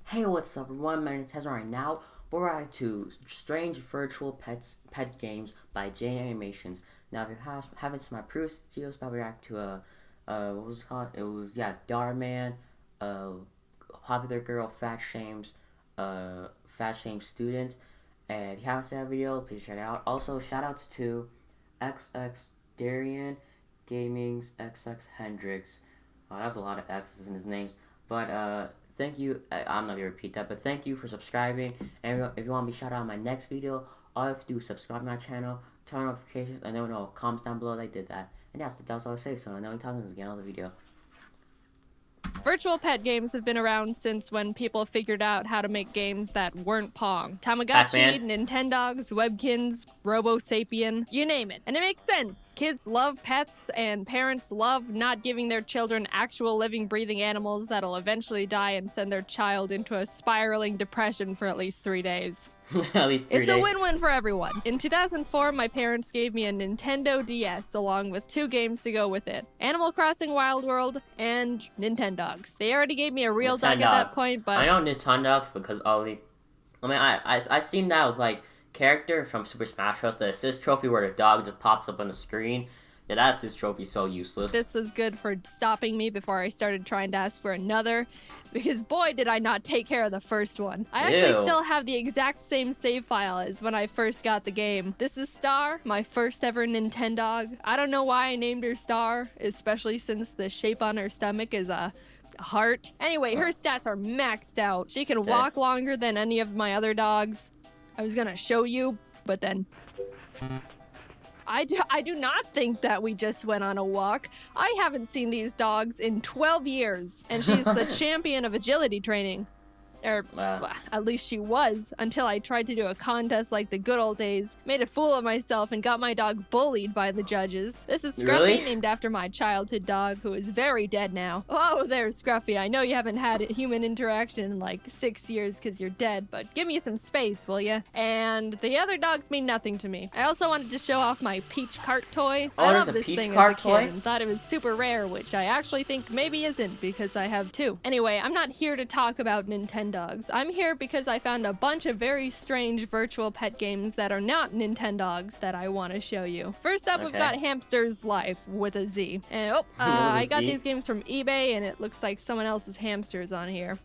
Hey, what's up everyone? My name is Hezron. Right now, we're reacting to Strange Virtual Pet Games by Jaiden Animations. Now, if you haven't seen my previous videos, I'll react to what was it called? It was, Dar Man, Popular Girl, Fat Shames Student. And if you haven't seen that video, please check it out. Also, shoutouts to XX Darian Gaming's XX Hendrix. That's a lot of X's in his names. But, thank you. I'm not going to repeat that, but thank you for subscribing. And if you want to be shouted out in my next video, all you have to do is subscribe to my channel, turn on notifications, and then when it all comments down below, they did that. And that's all I say, so now we're talking again on the video. Virtual pet games have been around since when people figured out how to make games that weren't Pong. Tamagotchi, Nintendogs, Webkins, Robo Sapien, you name it. And it makes sense. Kids love pets, and parents love not giving their children actual living, breathing animals that'll eventually die and send their child into a spiraling depression for at least 3 days. At least 3 days. It's a win-win for everyone. In 2004, my parents gave me a Nintendo DS along with 2 games to go with it. Animal Crossing Wild World and Nintendogs. They already gave me a real dog at that point, but... I know Nintendogs because I seen that with, like, character from Super Smash Bros. The assist trophy where the dog just pops up on the screen. Yeah, that assist trophy's so useless. This was good for stopping me before I started trying to ask for another, because boy did I not take care of the first one. I actually still have the exact same save file as when I first got the game. This is Star, my first ever Nintendog. I don't know why I named her Star, especially since the shape on her stomach is a heart. Anyway, her stats are maxed out. She can walk longer than any of my other dogs. I was gonna show you, but then... I do not think that we just went on a walk. I haven't seen these dogs in 12 years, and she's the champion of agility training. Well, at least she was, until I tried to do a contest like the good old days, made a fool of myself, and got my dog bullied by the judges. This is Scruffy, named after my childhood dog, who is very dead now. Oh, there's Scruffy. I know you haven't had human interaction in like 6 years because you're dead, but give me some space, will ya? And the other dogs mean nothing to me. I also wanted to show off my Peach Cart toy. I love this thing as a kid and thought it was super rare, which I actually think maybe isn't because I have 2. Anyway, I'm not here to talk about Nintendogs. I'm here because I found a bunch of very strange virtual pet games that are not Nintendogs that I want to show you. First up, we've got Hamster's Life with a Z. And I got these games from eBay, and it looks like someone else's hamsters on here.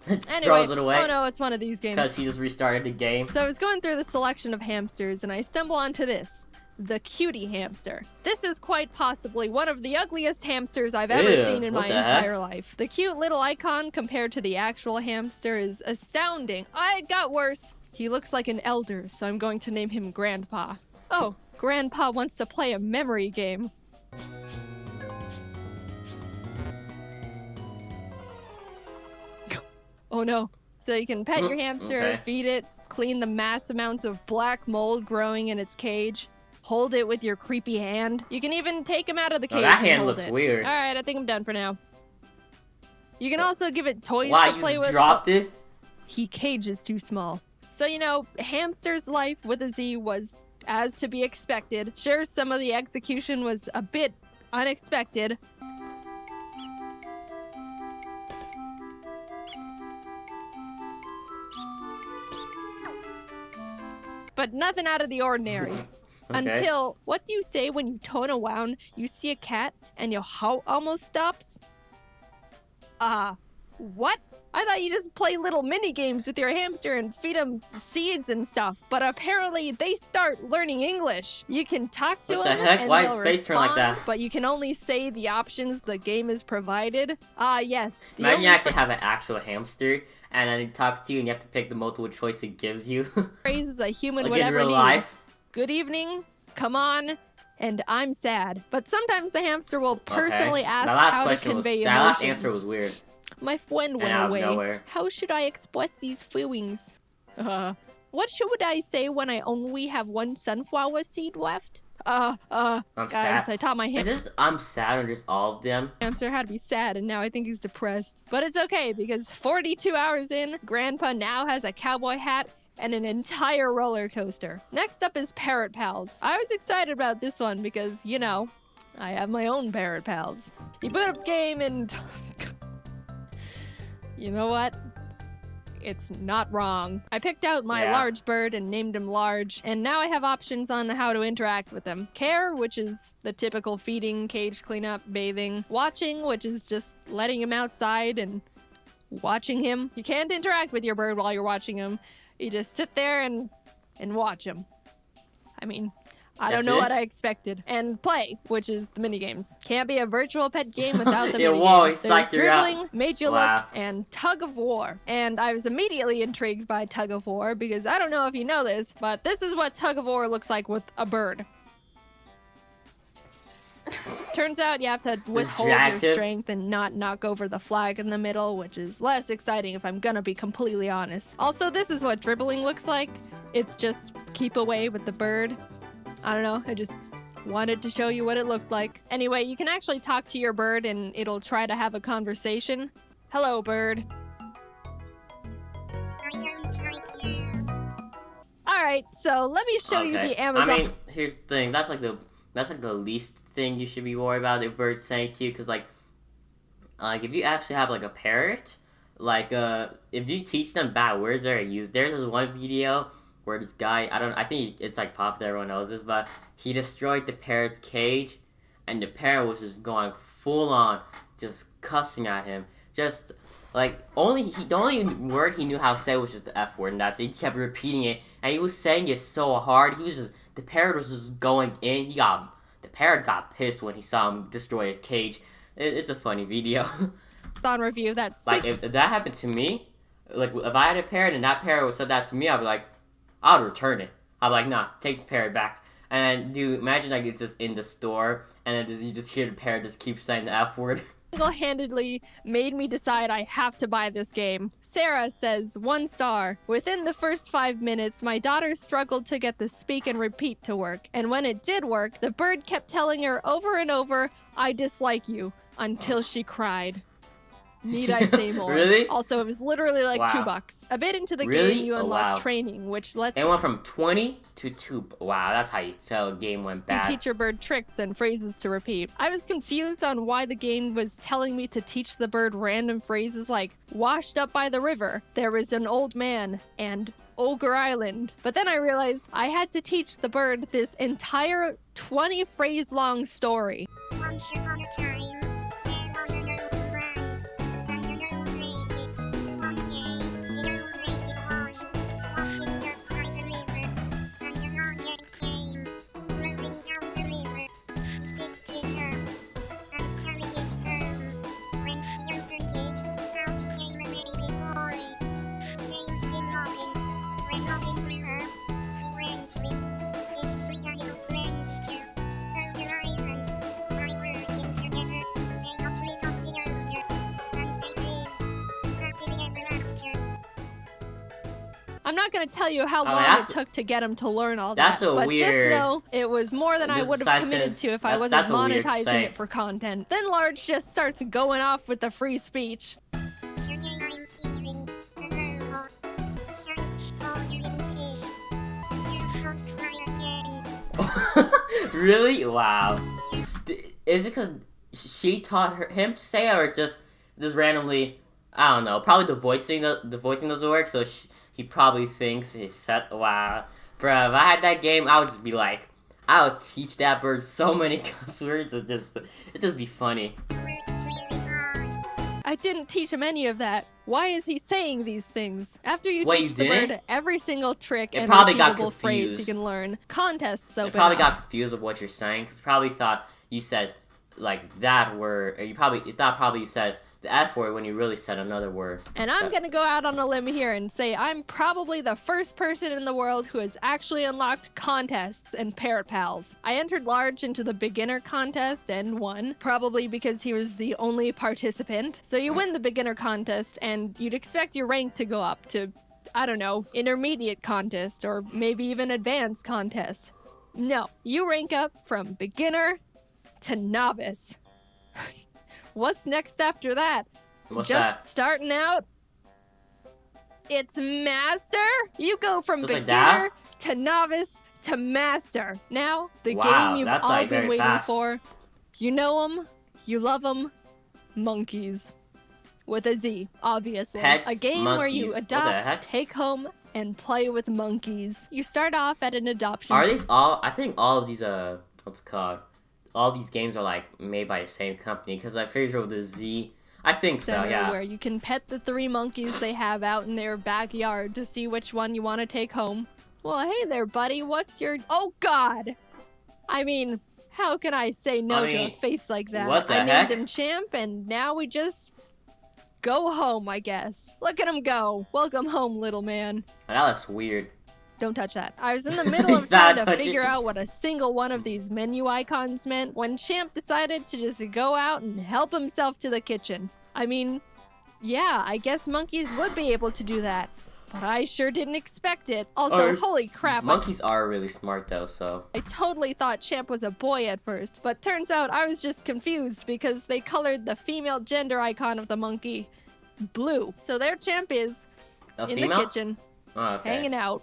Anyway, throws it away. Oh no, it's one of these games. Because he just restarted the game. So I was going through the selection of hamsters, and I stumble onto this. The cutie hamster. This is quite possibly one of the ugliest hamsters I've ever seen in my entire life. The cute little icon compared to the actual hamster is astounding. It got worse. He looks like an elder, so I'm going to name him Grandpa. Oh, Grandpa wants to play a memory game. Oh no. So you can pet your hamster, feed it, clean the mass amounts of black mold growing in its cage. Hold it with your creepy hand. You can even take him out of the cage that and hand hold looks it. weird. Alright, I think I'm done for now. You can also give it toys to play with. You dropped it? Cage is too small. So, you know, Hamster's Life with a Z was as to be expected. Sure, some of the execution was a bit unexpected. But nothing out of the ordinary. Until, what do you say when you tone a wound, you see a cat, and your heart almost stops? What? I thought you just play little mini games with your hamster and feed them seeds and stuff, but apparently they start learning English. You can talk to them and they'll respond, but you can only say the options the game is provided. Yes. Imagine you actually have an actual hamster, and then it talks to you, and you have to pick the multiple choice it gives you. Phrases a human like would ever need. Life. Good evening, come on, and I'm sad. But sometimes the hamster will personally ask how to convey emotions. That last answer was weird. My friend went away. How should I express these feelings? What should I say when I only have 1 sunflower seed left? I'm guys, sad. I taught my hamster. Is this I'm sad or just all of them? Hamster had to be sad, and now I think he's depressed. But it's okay, because 42 hours in, Grandpa now has a cowboy hat and an entire roller coaster. Next up is Parrot Pals. I was excited about this one because, you know, I have my own Parrot Pals. You boot up the game and... You know what? It's not wrong. I picked out my Yeah. large bird and named him Large, and now I have options on how to interact with him. Care, which is the typical feeding, cage cleanup, bathing. Watching, which is just letting him outside and watching him. You can't interact with your bird while you're watching him. You just sit there and watch him. I mean, I don't know what I expected. And Play, which is the minigames. Can't be a virtual pet game without the minigames. There's dribbling, made you look, and tug of war. And I was immediately intrigued by tug of war because I don't know if you know this, but this is what tug of war looks like with a bird. Turns out you have to withhold your strength and not knock over the flag in the middle, which is less exciting if I'm gonna be completely honest. Also, this is what dribbling looks like. It's just keep away with the bird. I don't know, I just wanted to show you what it looked like. Anyway, you can actually talk to your bird and it'll try to have a conversation. Hello, bird. I don't like you. Alright, so let me show you the Amazon. I mean, here's the thing. That's like the least thing you should be worried about if birds saying to you, because like if you actually have like a parrot, like if you teach them bad words they're used. There's this one video where this guy, I think it's like popular, everyone knows this, but he destroyed the parrot's cage, and the parrot was just going full on, just cussing at him. Just like the only word he knew how to say was just the F word, and that's it. He kept repeating it, and he was saying it so hard. The parrot was just going in. The parrot got pissed when he saw him destroy his cage. It's a funny video. On review, that's like if that happened to me, like if I had a parrot and that parrot said that to me, I'd be like, I'll return it. I'll be like, nah, take this parrot back. And dude, imagine like it's just in the store, and then you just hear the parrot just keep saying the F word. Single-handedly made me decide I have to buy this game. Sarah says 1 star. Within the first 5 minutes, my daughter struggled to get the speak and repeat to work. And when it did work, the bird kept telling her over and over, I dislike you, until she cried. Need I say more? Really? Also, it was literally like $2. A bit into the game, you unlock training, which lets it went from 20 to 2. Wow, that's how you tell a game went bad. You teach your bird tricks and phrases to repeat. I was confused on why the game was telling me to teach the bird random phrases like, washed up by the river, there was an old man, and Ogre Island. But then I realized I had to teach the bird this entire 20-phrase-long story. Once upon a time, there was an old man, and an old lady. One day, the old lady was washing up by the river, and along it came, rolling down the river. She picked it up, and carried it home. When she opened it, out came a baby boy. She named him Robin. When Robin grew up, he went with his 3 animal friends to Ogre Island. By working together, they got rid of the ogre, and they lived happily ever after. I'm not going to tell you how long it took to get him to learn all that, but just know it was more than I would have committed to if I wasn't monetizing it for content. Then Large just starts going off with the free speech. Today I'm feeling a lot. Thanks for your input. You should try again. Really? Wow. Is it because she taught him to say it, or just randomly? I don't know. Probably the voicing doesn't work, so he probably thinks he's set. Wow, bro. If I had that game, I would just be like, I would teach that bird so many cuss words. It just be funny. You worked really hard. I didn't teach him any of that. Why is he saying these things? After you Wait, teach you the didn't? bird every single trick It and probably got repeatable phrase confused. you can learn, contests open It probably up. got confused with what you're saying, because probably thought you said like that word, or you thought you said the F word when you really said another word. And I'm gonna go out on a limb here and say I'm probably the first person in the world who has actually unlocked contests and parrot pals. I entered Large into the beginner contest and won, probably because he was the only participant. So you win the beginner contest and you'd expect your rank to go up to, I don't know, intermediate contest or maybe even advanced contest. No, you rank up from beginner to novice. What's next after that? What's Just that? starting out? It's master? You go from Just like beginner that? to novice to master. Now, the Wow, game you've that's, all like, been very waiting fast. for. You know them, you love them, monkeys. with a Z, obviously. Pets, A game monkeys. where you What the adopt, heck? take home, and play with monkeys. You start off at an adoption. Are these all? I think all of these what's it called? All these games are like made by the same company because I'm pretty sure with the Z. I think so. Center Yeah. where you can pet the 3 monkeys they have out in their backyard to see which one you want to take home. Well, hey there, buddy. What's your... Oh, God! I mean, how can I say no to a face like that? What the I heck? named him Champ, and now we just go home, I guess. Look at him go. Welcome home, little man. That looks weird. Don't touch that. I was in the middle of trying to figure out what a single one of these menu icons meant when Champ decided to just go out and help himself to the kitchen. I mean, yeah, I guess monkeys would be able to do that. But I sure didn't expect it. Also, holy crap. Monkeys are really smart though, so. I totally thought Champ was a boy at first, but turns out I was just confused because they colored the female gender icon of the monkey blue. So there Champ is in the kitchen, hanging out.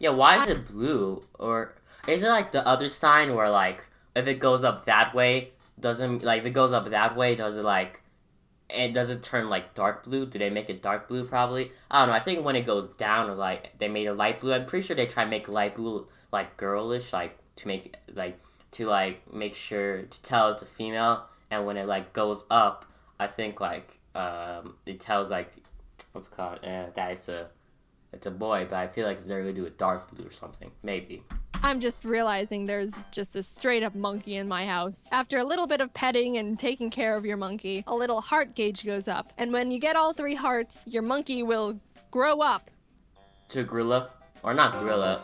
Yeah, why is it blue? Or is it like the other sign where like if it goes up that way, doesn't like if it goes up that way, does it like it doesn't turn like dark blue? Do they make it dark blue probably? I don't know. I think when it goes down it's like they made it light blue. I'm pretty sure they try to make light blue like girlish, like to make make sure to tell it's a female, and when it like goes up, I think like it tells like what's it called that it's a boy, but I feel like they're gonna do a dark blue or something. Maybe. I'm just realizing there's just a straight up monkey in my house. After a little bit of petting and taking care of your monkey, a little heart gauge goes up. And when you get all 3 hearts, your monkey will grow up. To a gorilla? Or not gorilla.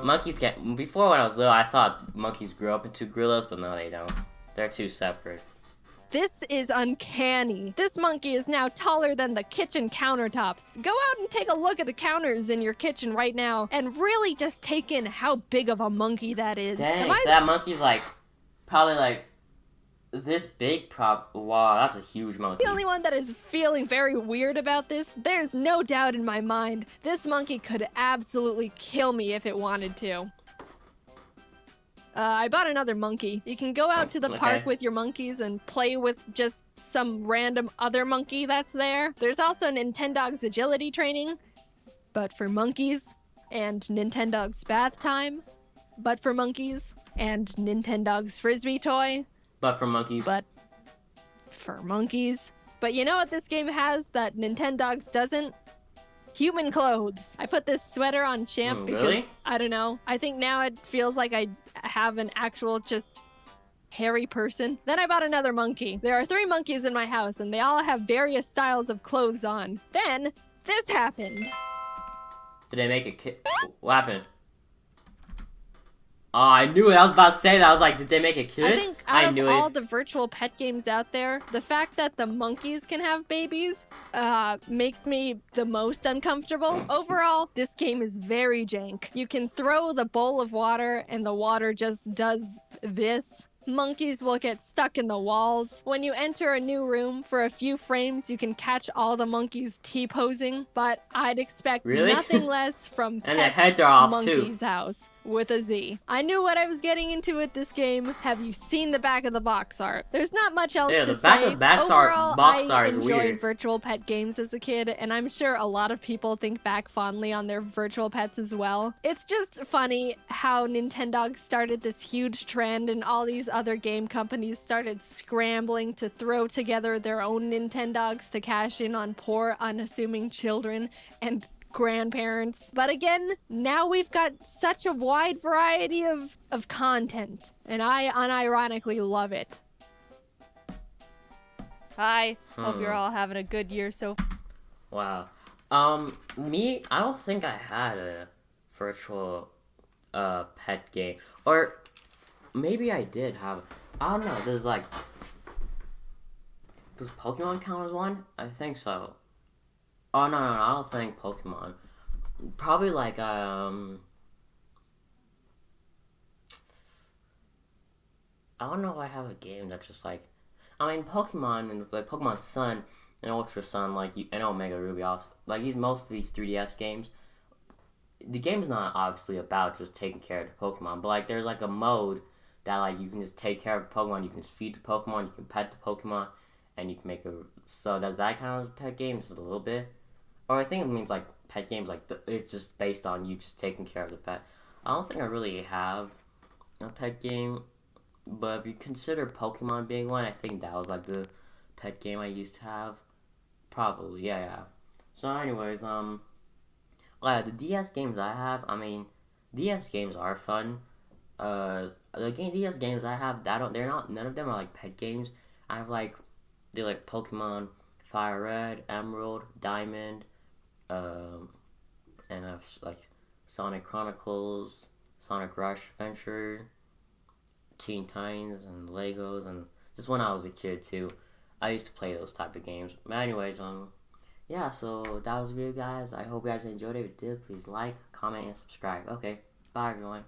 Monkeys can't. Before when I was little, I thought monkeys grew up into gorillas, but no, they don't. They're two separate. This is uncanny. This monkey is now taller than the kitchen countertops. Go out and take a look at the counters in your kitchen right now and really just take in how big of a monkey that is. Dang, so that monkey's like, probably like, this big wow, that's a huge monkey. The only one that is feeling very weird about this, there's no doubt in my mind, this monkey could absolutely kill me if it wanted to. I bought another monkey. You can go out to the park with your monkeys and play with just some random other monkey that's there. There's also Nintendogs agility training, but for monkeys, and Nintendogs bath time, but for monkeys, and Nintendogs frisbee toy, but for monkeys. But for monkeys. But you know what this game has that Nintendogs doesn't? Human clothes. I put this sweater on Champ because, really? I don't know, I think now it feels like I have an actual just hairy person. Then I bought another monkey. There are 3 monkeys in my house and they all have various styles of clothes on. Then this happened. Did they make a kid? What happened? Oh, I knew it. I was about to say that. I was like, did they make a kid? I think out of all the virtual pet games out there, the fact that the monkeys can have babies makes me the most uncomfortable. Overall, this game is very jank. You can throw the bowl of water and the water just does this. Monkeys will get stuck in the walls. When you enter a new room, for a few frames, you can catch all the monkeys T-posing, but I'd expect nothing less from and their heads are off Monkey's too. House with a Z. I knew what I was getting into with this game. Have you seen the back of the box art? There's not much else to say. Overall, I enjoyed virtual pet games as a kid, and I'm sure a lot of people think back fondly on their virtual pets as well. It's just funny how Nintendo started this huge trend and all these other game companies started scrambling to throw together their own Nintendogs to cash in on poor, unassuming children and grandparents. But again, now we've got such a wide variety of content, and I unironically love it. Hi, hope you're all having a good year so Wow. Me, I don't think I had a virtual pet game. Or maybe I did have. I don't know. There's like, does Pokemon count as one? I think so. Oh no, I don't think Pokemon. Probably like I don't know if I have a game that's just like, I mean Pokemon and like Pokemon Sun and Ultra Sun, like and Omega Ruby, also like most of these 3DS games. The game's not obviously about just taking care of the Pokemon, but like there's like a mode that like you can just take care of the Pokemon, you can feed the Pokemon, you can pet the Pokemon, and you can make a. So does that count as pet games a little bit? Or I think it means like pet games, like it's just based on you just taking care of the pet. I don't think I really have a pet game, but if you consider Pokemon being one, I think that was like the pet game I used to have. Probably, yeah, yeah. So, anyways, the DS games I have, I mean, DS games are fun. The DS games I have, they're not, none of them are like pet games. I have like, they're like Pokemon, Fire Red, Emerald, Diamond, um, and I have like Sonic Chronicles, Sonic Rush Adventure, Teen Titans, and Legos, and just when I was a kid too, I used to play those type of games. But anyways, yeah, so that was the video, guys. I hope you guys enjoyed it. If you did, please like, comment, and subscribe. Okay, bye everyone.